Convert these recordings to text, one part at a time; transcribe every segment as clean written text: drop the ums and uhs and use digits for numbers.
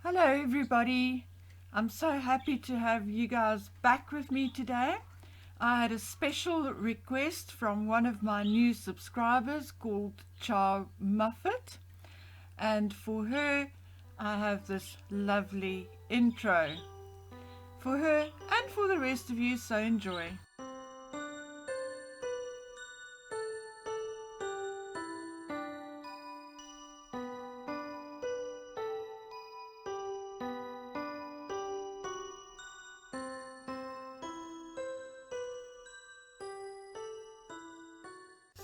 Hello everybody. I'm so happy to have you guys back with me today. I had a special request from one of my new subscribers called Chow Muffet, and for her I have this lovely intro for her and for the rest of you, so enjoy.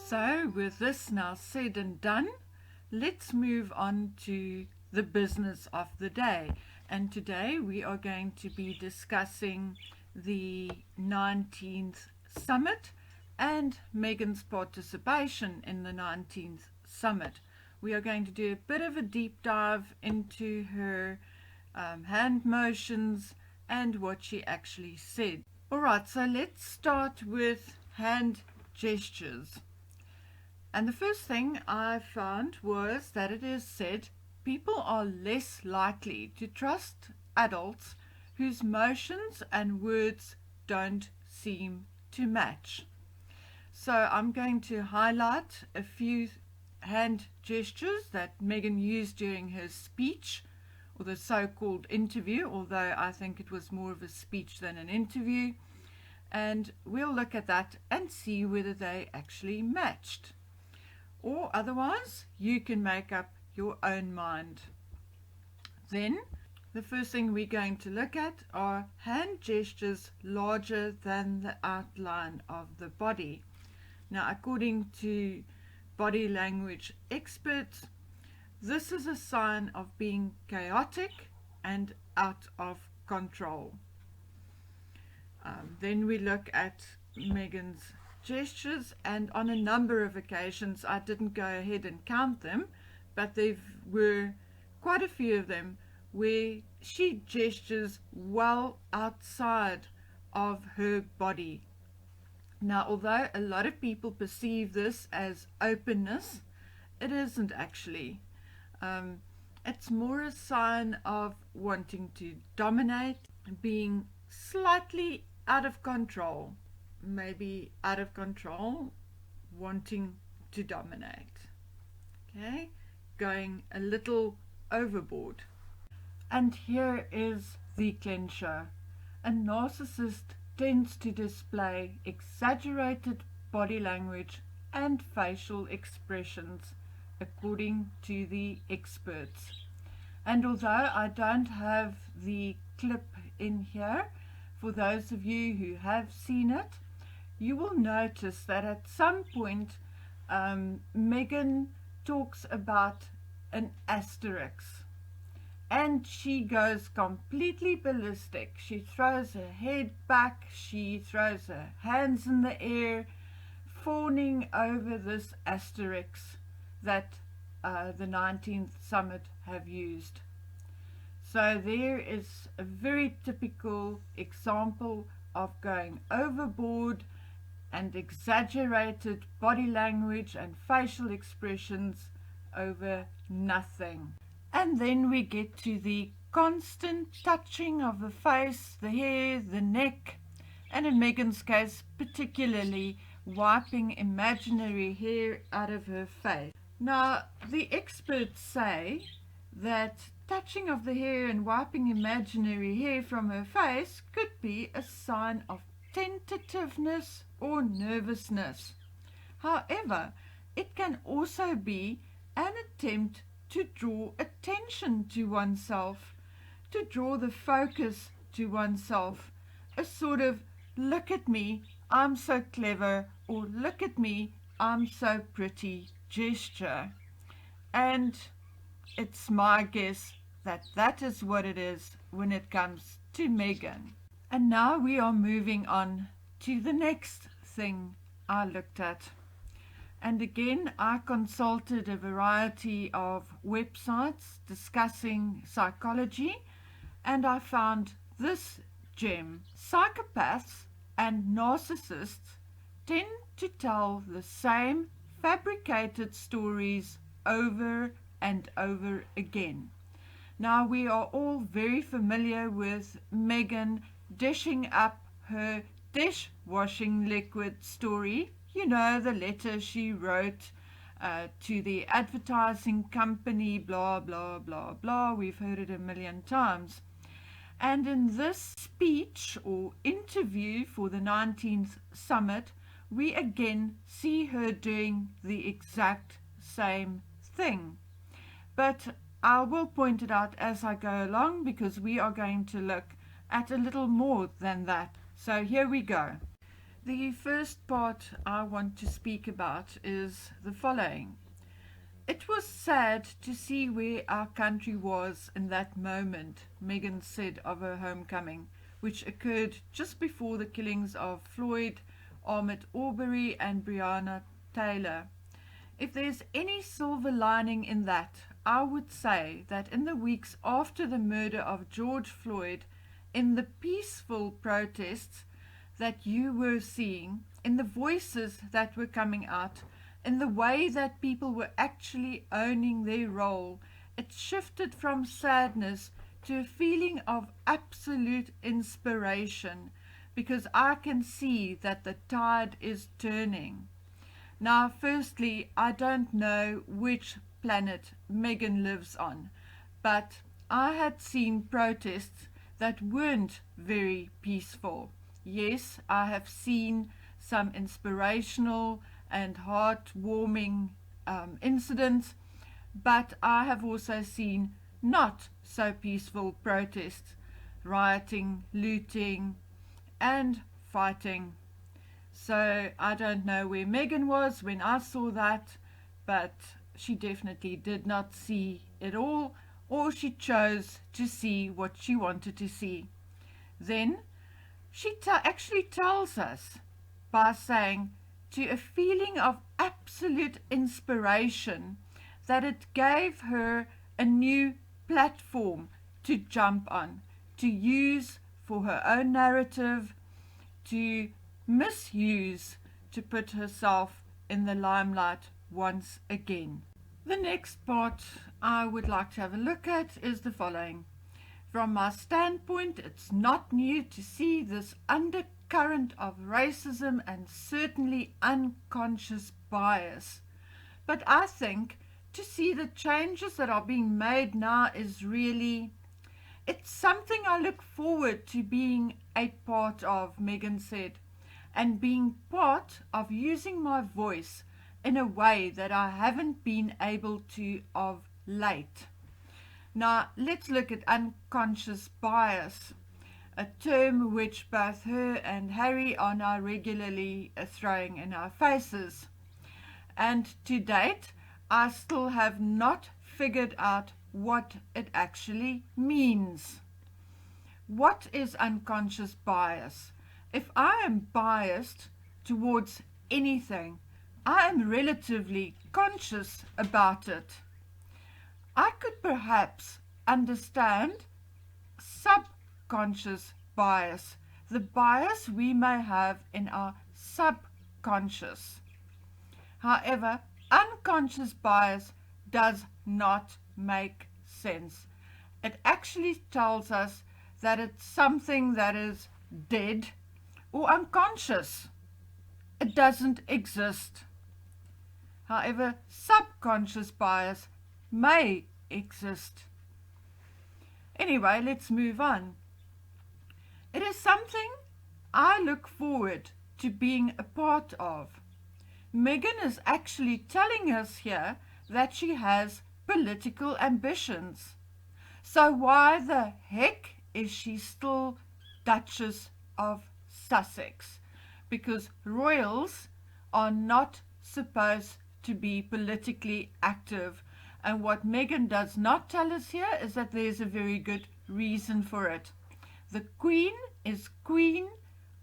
So, with this now said and done, let's move on to the business of the day. And today we are going to be discussing the 19th summit and Meghan's participation in the 19th summit. We are going to do a bit of a deep dive into her hand motions and what she actually said. Alright, so let's start with hand gestures. And the first thing I found was that it is said people are less likely to trust adults whose motions and words don't seem to match. So I'm going to highlight a few hand gestures that Meghan used during her speech, or the so-called interview, although I think it was more of a speech than an interview. And we'll look at that and see whether they actually matched. Or otherwise, you can make up your own mind. Then, the first thing we're going to look at are hand gestures larger than the outline of the body. Now, according to body language experts, this is a sign of being chaotic and out of control. Then we look at Meghan's gestures, and on a number of occasions, I didn't go ahead and count them, but there were quite a few of them where she gestures well outside of her body. Now, although a lot of people perceive this as openness, it isn't actually. It's more a sign of wanting to dominate, being slightly out of control. Maybe out of control, wanting to dominate. Okay, going a little overboard. And here is the clincher. A narcissist tends to display exaggerated body language and facial expressions, according to the experts. And although I don't have the clip in here, for those of you who have seen it, you will notice that at some point Meghan talks about an asterisk, and she goes completely ballistic. She throws her head back, she throws her hands in the air, fawning over this asterisk that the 19th summit have used. So there is a very typical example of going overboard and exaggerated body language and facial expressions over nothing. And then we get to the constant touching of the face, the hair, the neck, and in Meghan's case particularly wiping imaginary hair out of her face. Now, the experts say that touching of the hair and wiping imaginary hair from her face could be a sign of tentativeness or nervousness. However, it can also be an attempt to draw attention to oneself, to draw the focus to oneself, a sort of look at me, I'm so clever, or look at me, I'm so pretty gesture. And it's my guess that that is what it is when it comes to Meghan. And now we are moving on to the next thing I looked at. And again, I consulted a variety of websites discussing psychology, and I found this gem. Psychopaths and narcissists tend to tell the same fabricated stories over and over again. Now, we are all very familiar with Meghan dishing up her dishwashing liquid story. You know, the letter she wrote to the advertising company, blah, blah, blah, blah. We've heard it a million times. And in this speech or interview for the 19th summit, we again see her doing the exact same thing. But I will point it out as I go along, because we are going to look at a little more than that. So here we go. The first part I want to speak about is the following. It was sad to see where our country was in that moment, Meghan said of her homecoming, which occurred just before the killings of Floyd, Ahmaud Arbery and Breonna Taylor. If there's any silver lining in that, I would say that in the weeks after the murder of George Floyd, in the peaceful protests that you were seeing, in the voices that were coming out, in the way that people were actually owning their role, it shifted from sadness to a feeling of absolute inspiration, because I can see that the tide is turning. Now, firstly, I don't know which planet Meghan lives on, but I had seen protests that weren't very peaceful. Yes, I have seen some inspirational and heartwarming incidents, but I have also seen not so peaceful protests, rioting, looting, and fighting. So I don't know where Meghan was when I saw that, but she definitely did not see it all, or she chose to see what she wanted to see. Then she actually tells us by saying, to a feeling of absolute inspiration, that it gave her a new platform to jump on, to use for her own narrative, to misuse, to put herself in the limelight once again. The next part I would like to have a look at is the following. From my standpoint, it's not new to see this undercurrent of racism and certainly unconscious bias. But I think to see the changes that are being made now is really, it's something I look forward to being a part of, Meghan said, and being part of using my voice in a way that I haven't been able to of late. Now, let's look at unconscious bias, a term which both her and Harry are now regularly throwing in our faces. And to date, I still have not figured out what it actually means. What is unconscious bias? If I am biased towards anything, I am relatively conscious about it. I could perhaps understand subconscious bias, the bias we may have in our subconscious. However, unconscious bias does not make sense. It actually tells us that it's something that is dead or unconscious. It doesn't exist. However, subconscious bias may exist. Anyway, let's move on. It is something I look forward to being a part of. Meghan is actually telling us here that she has political ambitions. So why the heck is she still Duchess of Sussex? Because royals are not supposed to be politically active. And what Meghan does not tell us here is that there's a very good reason for it. The Queen is Queen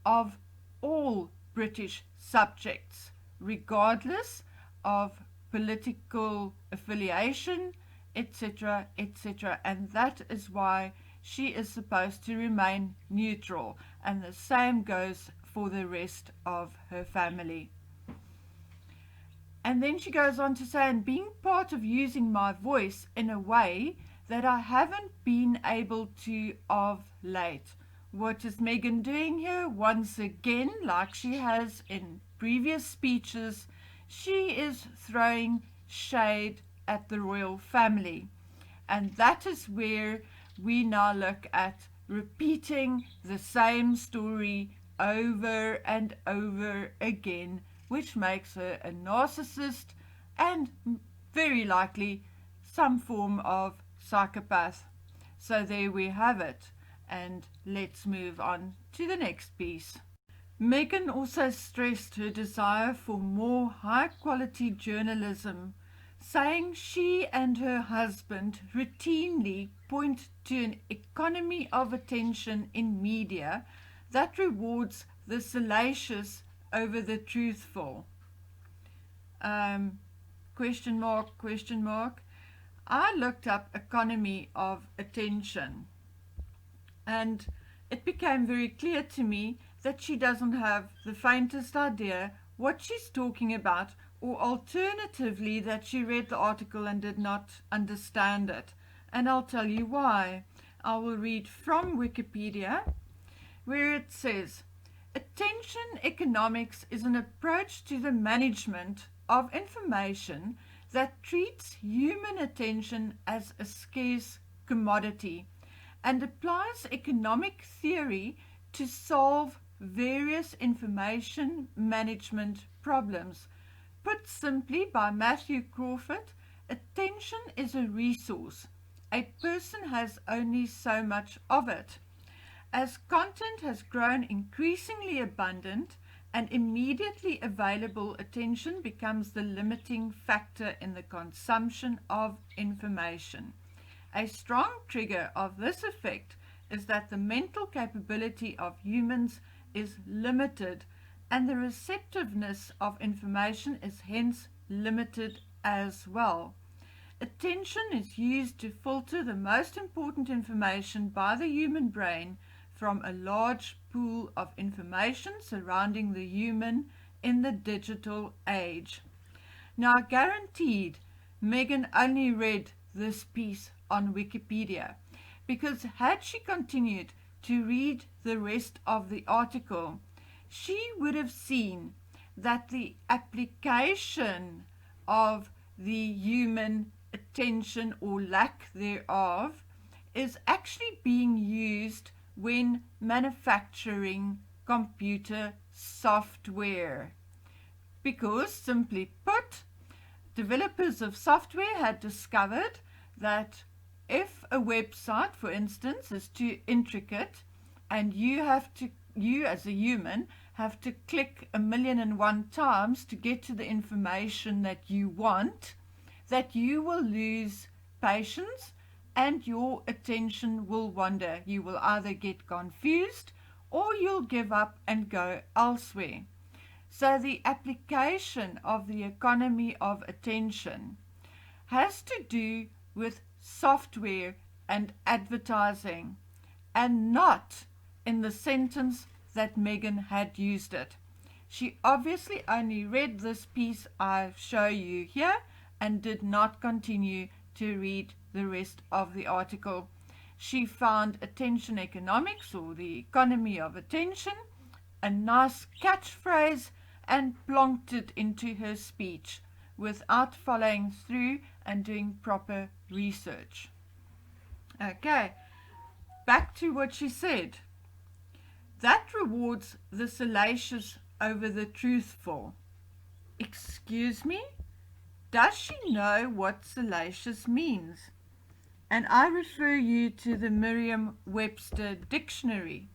of all British subjects, regardless of political affiliation, etc., etc. And that is why she is supposed to remain neutral. And the same goes for the rest of her family. And then she goes on to say, and being part of using my voice in a way that I haven't been able to of late. What is Meghan doing here? Once again, like she has in previous speeches, she is throwing shade at the royal family. And that is where we now look at repeating the same story over and over again, which makes her a narcissist and very likely some form of psychopath. So there we have it. And let's move on to the next piece. Meghan also stressed her desire for more high-quality journalism, saying she and her husband routinely point to an economy of attention in media that rewards the salacious over the truthful. Question mark, question mark. I looked up economy of attention, and it became very clear to me that she doesn't have the faintest idea what she's talking about, or alternatively that she read the article and did not understand it. And I'll tell you why. I will read from Wikipedia, where it says, attention economics is an approach to the management of information that treats human attention as a scarce commodity and applies economic theory to solve various information management problems. Put simply by Matthew Crawford, attention is a resource. A person has only so much of it. As content has grown increasingly abundant and immediately available, attention becomes the limiting factor in the consumption of information. A strong trigger of this effect is that the mental capability of humans is limited, and the receptiveness of information is hence limited as well. Attention is used to filter the most important information by the human brain from a large pool of information surrounding the human in the digital age. Now, guaranteed, Meghan only read this piece on Wikipedia, because had she continued to read the rest of the article, she would have seen that the application of the human attention, or lack thereof, is actually being used when manufacturing computer software. Because, simply put, developers of software had discovered that if a website, for instance, is too intricate and you as a human have to click 1,000,001 times to get to the information that you want, that you will lose patience and your attention will wander. You will either get confused or you'll give up and go elsewhere. So the application of the economy of attention has to do with software and advertising, and not in the sentence that Meghan had used it. She obviously only read this piece I show you here and did not continue to read the rest of the article. She found attention economics, or the economy of attention, a nice catchphrase and plonked it into her speech without following through and doing proper research. Okay, back to what she said. That rewards the salacious over the truthful. Excuse me? Does she know what salacious means? And I refer you to the Merriam-Webster dictionary,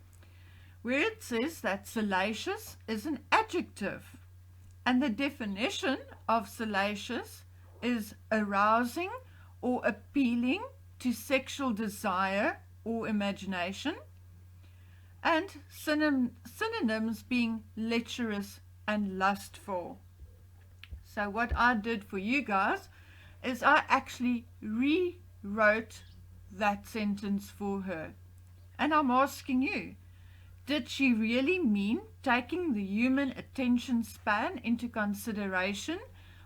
where it says that salacious is an adjective, and the definition of salacious is arousing or appealing to sexual desire or imagination, and synonyms being lecherous and lustful. So what I did for you guys is I actually rewrote that sentence for her. And I'm asking you, did she really mean taking the human attention span into consideration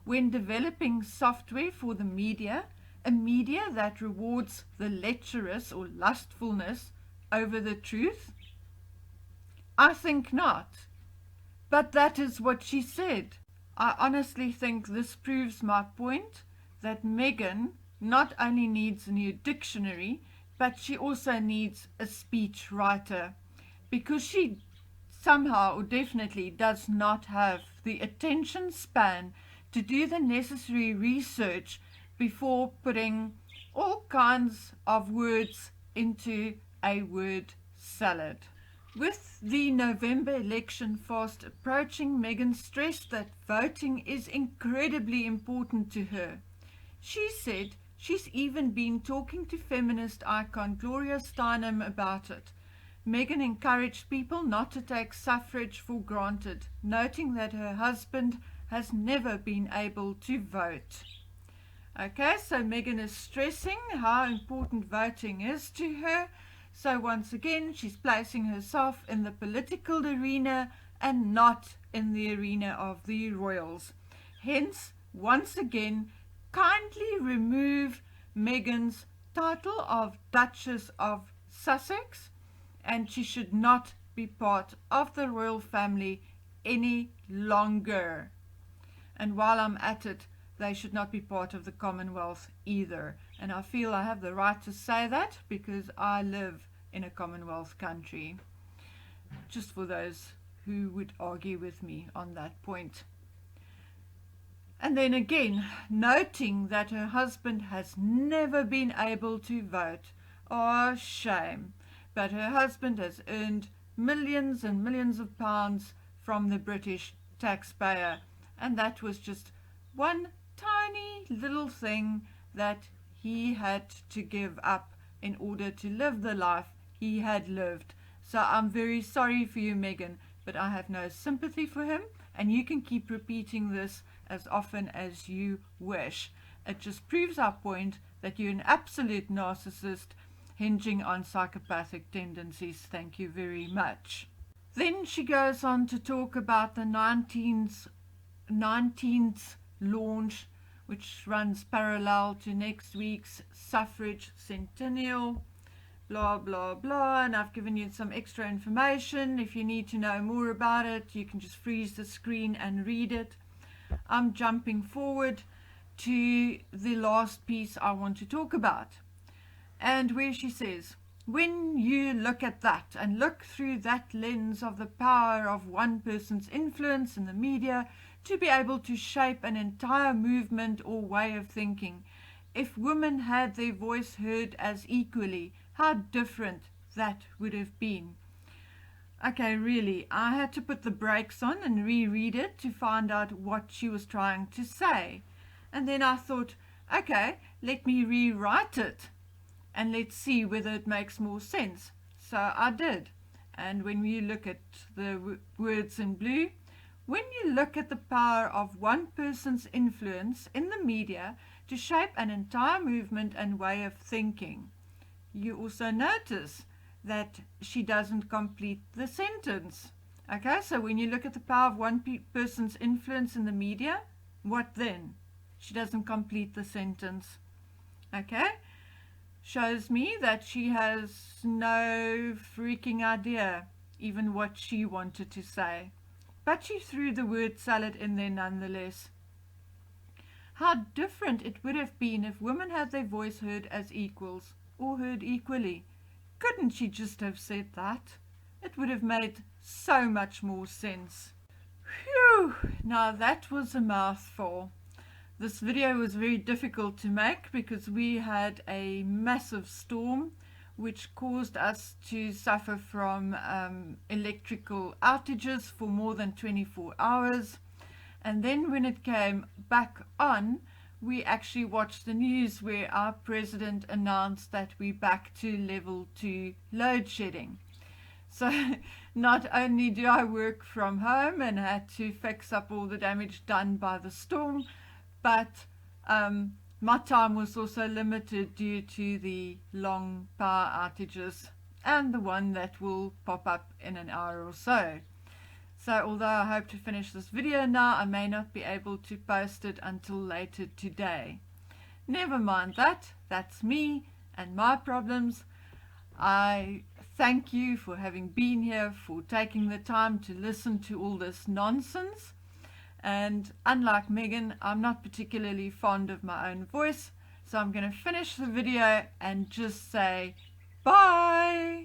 when developing software for the media, a media that rewards the lecherous or lustfulness over the truth? I think not. But that is what she said. I honestly think this proves my point that Meghan not only needs a new dictionary, but she also needs a speech writer, because she somehow or definitely does not have the attention span to do the necessary research before putting all kinds of words into a word salad. With the November election fast approaching, Meghan stressed that voting is incredibly important to her. She said she's even been talking to feminist icon Gloria Steinem about it. Meghan encouraged people not to take suffrage for granted, noting that her husband has never been able to vote. Okay, so Meghan is stressing how important voting is to her. So once again, she's placing herself in the political arena and not in the arena of the royals. Hence, once again, kindly remove Meghan's title of Duchess of Sussex, and she should not be part of the royal family any longer. And while I'm at it, they should not be part of the Commonwealth either. And I feel I have the right to say that because I live in a Commonwealth country. Just for those who would argue with me on that point. And then again, noting that her husband has never been able to vote. Oh, shame. But her husband has earned millions and millions of pounds from the British taxpayer. And that was just one tiny little thing that he had to give up in order to live the life he had lived. So I'm very sorry for you, Meghan, but I have no sympathy for him, and you can keep repeating this as often as you wish. It just proves our point that you're an absolute narcissist hinging on psychopathic tendencies. Thank you very much. Then she goes on to talk about the 19th launch, which runs parallel to next week's suffrage centennial, blah blah blah, and I've given you some extra information. If you need to know more about it, you can just freeze the screen and read it. I'm jumping forward to the last piece I want to talk about, and where she says, when you look at that and look through that lens of the power of one person's influence in the media to be able to shape an entire movement or way of thinking, if women had their voice heard as equally, how different that would have been. Okay, really, I had to put the brakes on and reread it to find out what she was trying to say. And then I thought, okay, let me rewrite it and let's see whether it makes more sense. So I did. And when you look at the words in blue, when you look at the power of one person's influence in the media to shape an entire movement and way of thinking, you also notice that she doesn't complete the sentence. Okay, so when you look at the power of one person's influence in the media, what then? She doesn't complete the sentence. Okay, shows me that she has no freaking idea even what she wanted to say. But she threw the word salad in there nonetheless. How different it would have been if women had their voice heard as equals, or heard equally. Couldn't she just have said that? It would have made so much more sense. Phew! Now that was a mouthful. This video was very difficult to make because we had a massive storm which caused us to suffer from electrical outages for more than 24 hours. And then when it came back on, we actually watched the news where our president announced that we're back to level 2 load shedding. So not only do I work from home and had to fix up all the damage done by the storm, but my time was also limited due to the long power outages and the one that will pop up in an hour or so. So although I hope to finish this video now, I may not be able to post it until later today. never mind that. That's me and my problems. I thank you for having been here, for taking the time to listen to all this nonsense. And unlike Megan, I'm not particularly fond of my own voice, so I'm going to finish the video and just say bye.